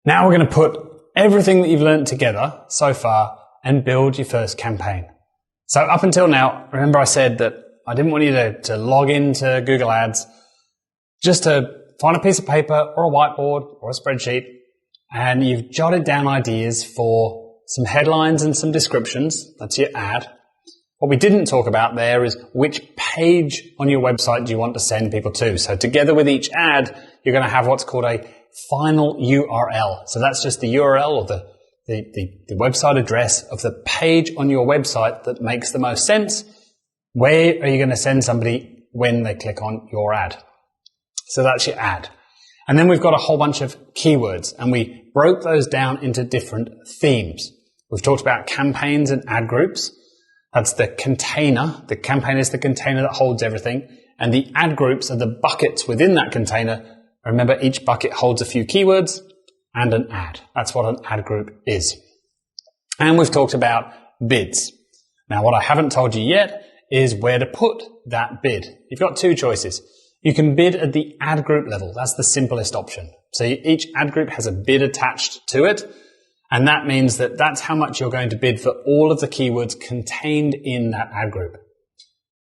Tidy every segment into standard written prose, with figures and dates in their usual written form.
Now we're going to put everything that you've learned together so far and build your first campaign. So up until now, remember I said that I didn't want you to log into Google Ads just to find a piece of paper or a whiteboard or a spreadsheet and you've jotted down ideas for some headlines and some descriptions. That's your ad. What we didn't talk about there is which page on your website do you want to send people to. So together with each ad, you're going to have what's called a final URL. So that's just the URL or the website address of the page on your website that makes the most sense. Where are you going to send somebody when they click on your ad? So that's your ad. And then we've got a whole bunch of keywords and we broke those down into different themes. We've talked about campaigns and ad groups. That's the container. The campaign is the container that holds everything. And the ad groups are the buckets within that container. Remember, each bucket holds a few keywords and an ad. That's what an ad group is. And we've talked about bids. Now, what I haven't told you yet is where to put that bid. You've got two choices. You can bid at the ad group level. That's the simplest option. So each ad group has a bid attached to it. And that means that that's how much you're going to bid for all of the keywords contained in that ad group.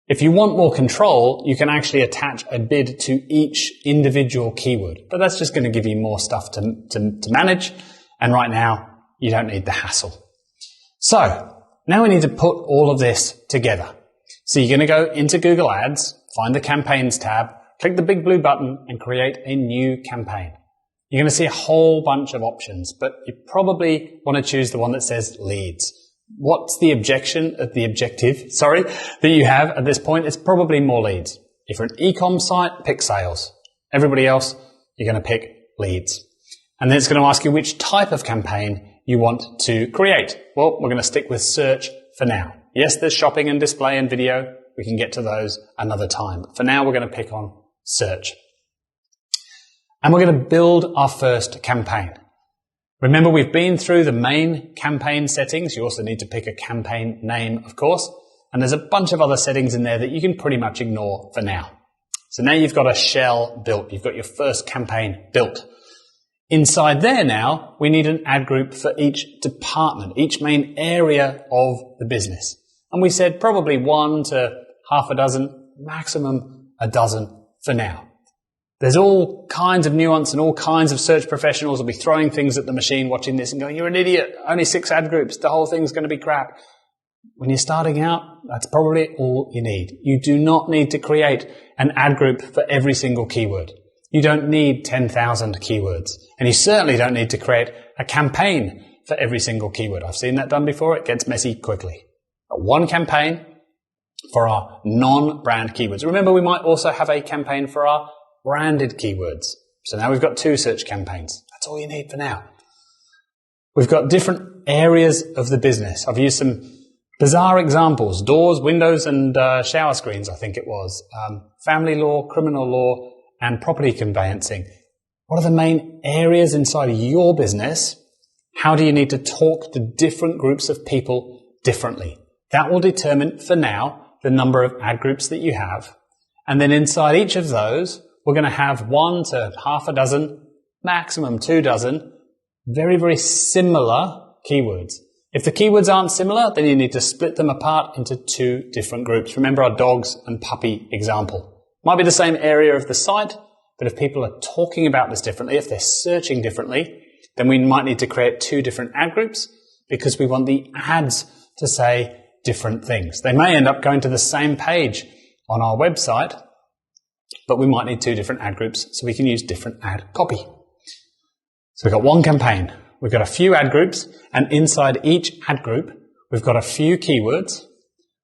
If you want more control, you can actually attach a bid to each individual keyword. But that's just going to give you more stuff to manage. And right now, you don't need the hassle. So now we need to put all of this together. So you're going to go into Google Ads, find the Campaigns tab, click the big blue button and create a new campaign. You're going to see a whole bunch of options, but you probably want to choose the one that says leads. What's the objective that you have at this point? It's probably more leads. If you're an e-com site, pick sales. Everybody else, you're going to pick leads. And then it's going to ask you which type of campaign you want to create. Well, we're going to stick with search for now. Yes, there's shopping and display and video. We can get to those another time. But for now, we're going to pick on search. And we're going to build our first campaign. Remember, we've been through the main campaign settings. You also need to pick a campaign name, of course. And there's a bunch of other settings in there that you can pretty much ignore for now. So now you've got a shell built. You've got your first campaign built. Inside there now, we need an ad group for each department, each main area of the business. And we said probably 1 to half a dozen, maximum a dozen for now. There's all kinds of nuance and all kinds of search professionals will be throwing things at the machine watching this and going, you're an idiot, only 6 ad groups, the whole thing's going to be crap. When you're starting out, that's probably all you need. You do not need to create an ad group for every single keyword. You don't need 10,000 keywords. And you certainly don't need to create a campaign for every single keyword. I've seen that done before. It gets messy quickly. But one campaign for our non-brand keywords. Remember, we might also have a campaign for our branded keywords. So now we've got 2 search campaigns. That's all you need for now. We've got different areas of the business. I've used some bizarre examples. Doors, windows and shower screens, I think it was. Family law, criminal law and property conveyancing. What are the main areas inside your business? How do you need to talk to different groups of people differently? That will determine, for now, the number of ad groups that you have. And then inside each of those, we're going to have 1 to half a dozen, maximum 2 dozen, very, very similar keywords. If the keywords aren't similar, then you need to split them apart into 2 different groups. Remember our dogs and puppy example. Might be the same area of the site, but if people are talking about this differently, if they're searching differently, then we might need to create 2 different ad groups because we want the ads to say different things. They may end up going to the same page on our website, but we might need 2 different ad groups so we can use different ad copy. So we've got one campaign, we've got a few ad groups, and inside each ad group, we've got a few keywords,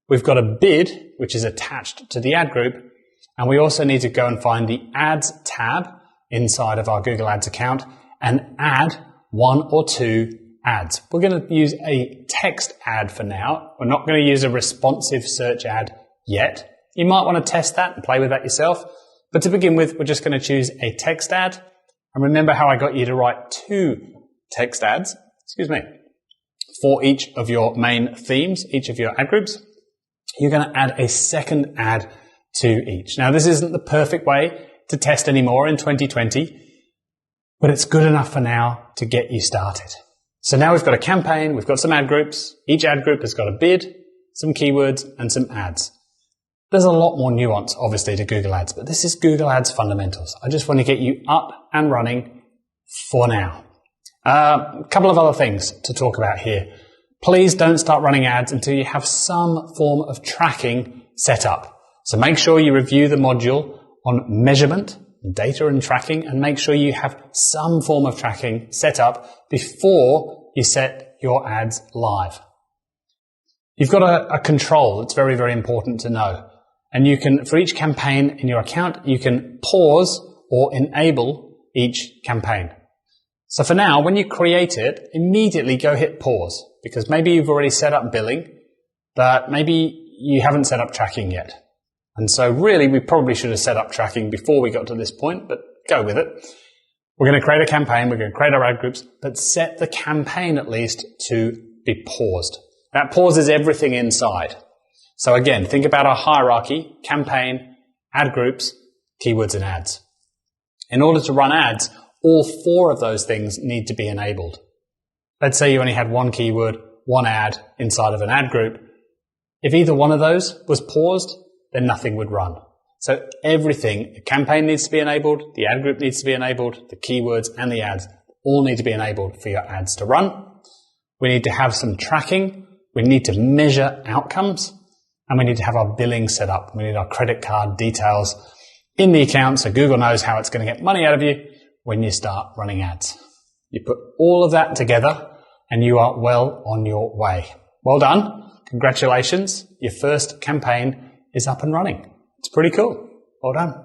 we've got a bid, which is attached to the ad group, and we also need to go and find the ads tab inside of our Google Ads account and add 1 or 2 ads. We're going to use a text ad for now. We're not going to use a responsive search ad yet. You might want to test that and play with that yourself. But to begin with, we're just going to choose a text ad. And remember how I got you to write 2 text ads, for each of your main themes, each of your ad groups. You're going to add a second ad to each. Now, this isn't the perfect way to test anymore in 2020. but it's good enough for now to get you started. So now we've got a campaign, we've got some ad groups. Each ad group has got a bid, some keywords, and some ads. There's a lot more nuance, obviously, to Google Ads, but this is Google Ads fundamentals. I just want to get you up and running for now. A couple of other things to talk about here. Please don't start running ads until you have some form of tracking set up. So make sure you review the module on measurement, data and tracking, and make sure you have some form of tracking set up before you set your ads live. You've got a control that's very, very important to know. And you can, for each campaign in your account, you can pause or enable each campaign. So for now, when you create it, immediately go hit pause, because maybe you've already set up billing, but maybe you haven't set up tracking yet. And so really, we probably should have set up tracking before we got to this point, but go with it. We're going to create a campaign, we're going to create our ad groups, but set the campaign at least to be paused. That pauses everything inside. So again, think about our hierarchy: campaign, ad groups, keywords, and ads. In order to run ads, all four of those things need to be enabled. Let's say you only had one keyword, one ad inside of an ad group. If either one of those was paused, then nothing would run. So everything, the campaign needs to be enabled, the ad group needs to be enabled, the keywords and the ads all need to be enabled for your ads to run. We need to have some tracking. We need to measure outcomes. And we need to have our billing set up. We need our credit card details in the account so Google knows how it's going to get money out of you when you start running ads. You put all of that together and you are well on your way. Well done. Congratulations. Your first campaign is up and running. It's pretty cool. Well done.